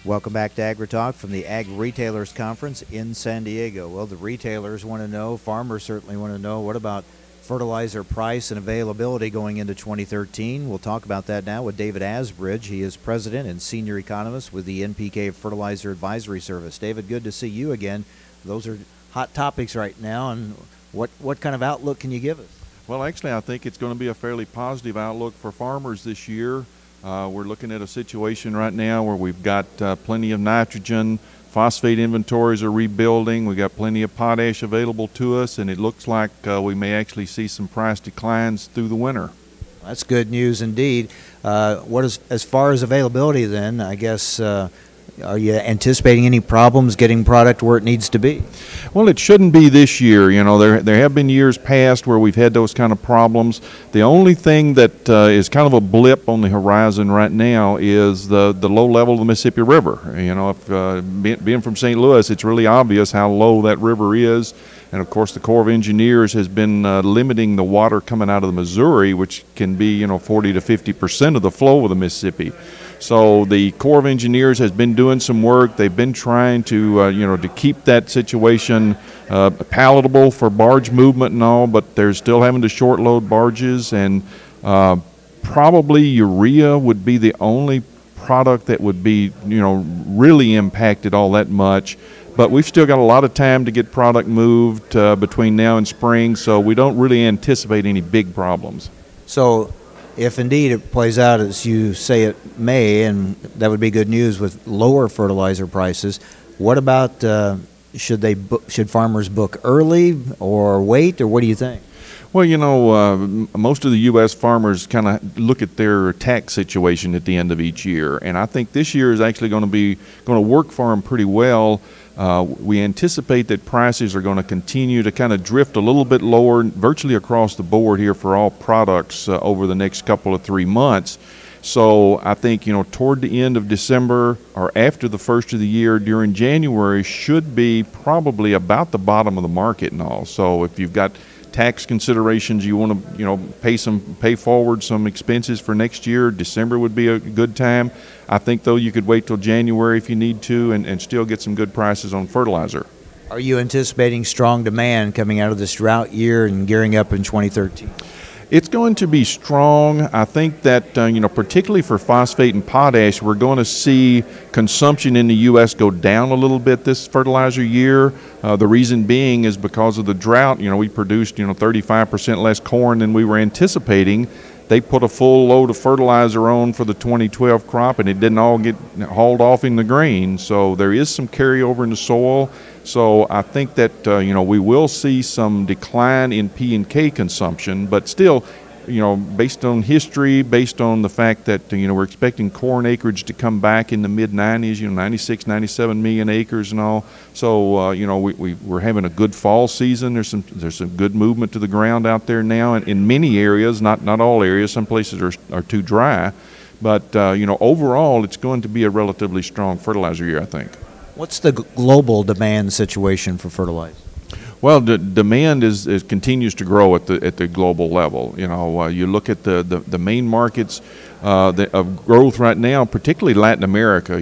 Welcome back to AgriTalk from the Ag Retailers Conference in San Diego. Well, the retailers want to know, farmers certainly want to know, what about fertilizer price and availability going into 2013? We'll talk about that now with David Asbridge. He is president and senior economist with the NPK Fertilizer Advisory Service. David, good to see you again. Those are hot topics right now, and what kind of outlook can you give us? Well, actually, I think it's going to be a fairly positive outlook for farmers this year. We're looking at a situation right now where we've got plenty of nitrogen, phosphate inventories are rebuilding, we've got plenty of potash available to us, and it looks like we may actually see some price declines through the winter. That's good news indeed. As far as availability then, I guess, are you anticipating any problems getting product where it needs to be? Well, it shouldn't be this year. You know, there have been years past where we've had those kind of problems. The only thing that is kind of a blip on the horizon right now is the low level of the Mississippi River. You know, if, being from St. Louis, it's really obvious how low that river is. And of course, the Corps of Engineers has been limiting the water coming out of the Missouri, which can be 40 to 50% of the flow of the Mississippi. So the Corps of Engineers has been doing some work. They've been trying to to keep that situation palatable for barge movement and all, but they're still having to short load barges, and probably urea would be the only product that would be really impacted all that much. But we've still got a lot of time to get product moved between now and spring, so we don't really anticipate any big problems. So if indeed it plays out as you say it may, and that would be good news with lower fertilizer prices, what about should farmers book early or wait, or what do you think? Well, most of the U.S. farmers kind of look at their tax situation at the end of each year, and I think this year is actually going to work for them pretty well. We anticipate that prices are going to continue to kind of drift a little bit lower virtually across the board here for all products over the next couple of 3 months. So I think, toward the end of December or after the first of the year during January should be probably about the bottom of the market and all. So if you've got tax considerations, you want to pay forward some expenses for next year, December would be a good time. I think, though, you could wait till January if you need to and still get some good prices on fertilizer. Are you anticipating strong demand coming out of this drought year and gearing up in 2013? It's going to be strong. I think that, particularly for phosphate and potash, we're going to see consumption in the U.S. go down a little bit this fertilizer year. The reason being is because of the drought. We produced, 35% less corn than we were anticipating. They put a full load of fertilizer on for the 2012 crop, and it didn't all get hauled off in the grain. So there is some carryover in the soil. So I think that we will see some decline in P&K consumption, but still, based on history, based on the fact that we're expecting corn acreage to come back in the mid-90s, 96, 97 million acres and all. So we're having a good fall season. There's some good movement to the ground out there now, and in many areas, not all areas. Some places are too dry, but overall, it's going to be a relatively strong fertilizer year, I think. What's the global demand situation for fertilizer? Well, the demand continues to grow at the global level. You look at the main markets of growth right now, particularly Latin America.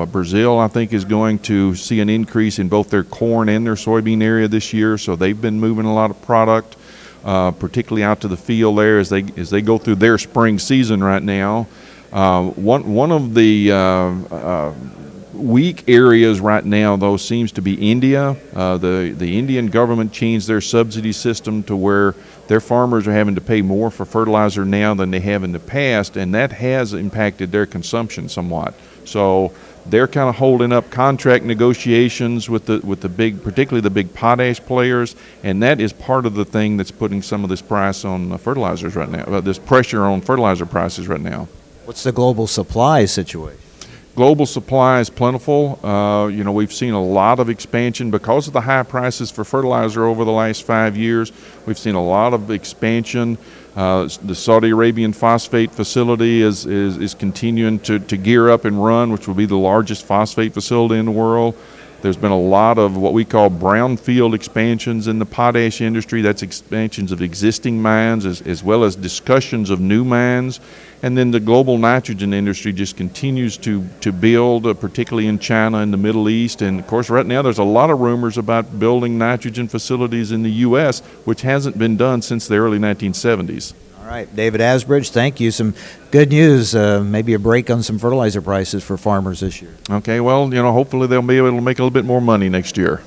Brazil, I think, is going to see an increase in both their corn and their soybean area this year. So they've been moving a lot of product, particularly out to the field there as they go through their spring season right now. One of the weak areas right now, though, seems to be India. The Indian government changed their subsidy system to where their farmers are having to pay more for fertilizer now than they have in the past, and that has impacted their consumption somewhat. So they're kind of holding up contract negotiations with the big, particularly the big potash players, and that is part of the thing that's putting some of this price on fertilizers right now, this pressure on fertilizer prices right now. What's the global supply situation? Global supply is plentiful. We've seen a lot of expansion because of the high prices for fertilizer over the last 5 years. We've seen a lot of expansion. The Saudi Arabian phosphate facility is continuing to gear up and run, which will be the largest phosphate facility in the world. There's been a lot of what we call brownfield expansions in the potash industry. That's expansions of existing mines as well as discussions of new mines. And then the global nitrogen industry just continues to build, particularly in China and the Middle East. And, of course, right now there's a lot of rumors about building nitrogen facilities in the U.S., which hasn't been done since the early 1970s. All right, David Asbridge, thank you. Some good news, maybe a break on some fertilizer prices for farmers this year. Okay, well, hopefully they'll be able to make a little bit more money next year.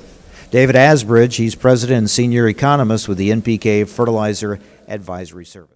David Asbridge, he's president and senior economist with the NPK Fertilizer Advisory Service.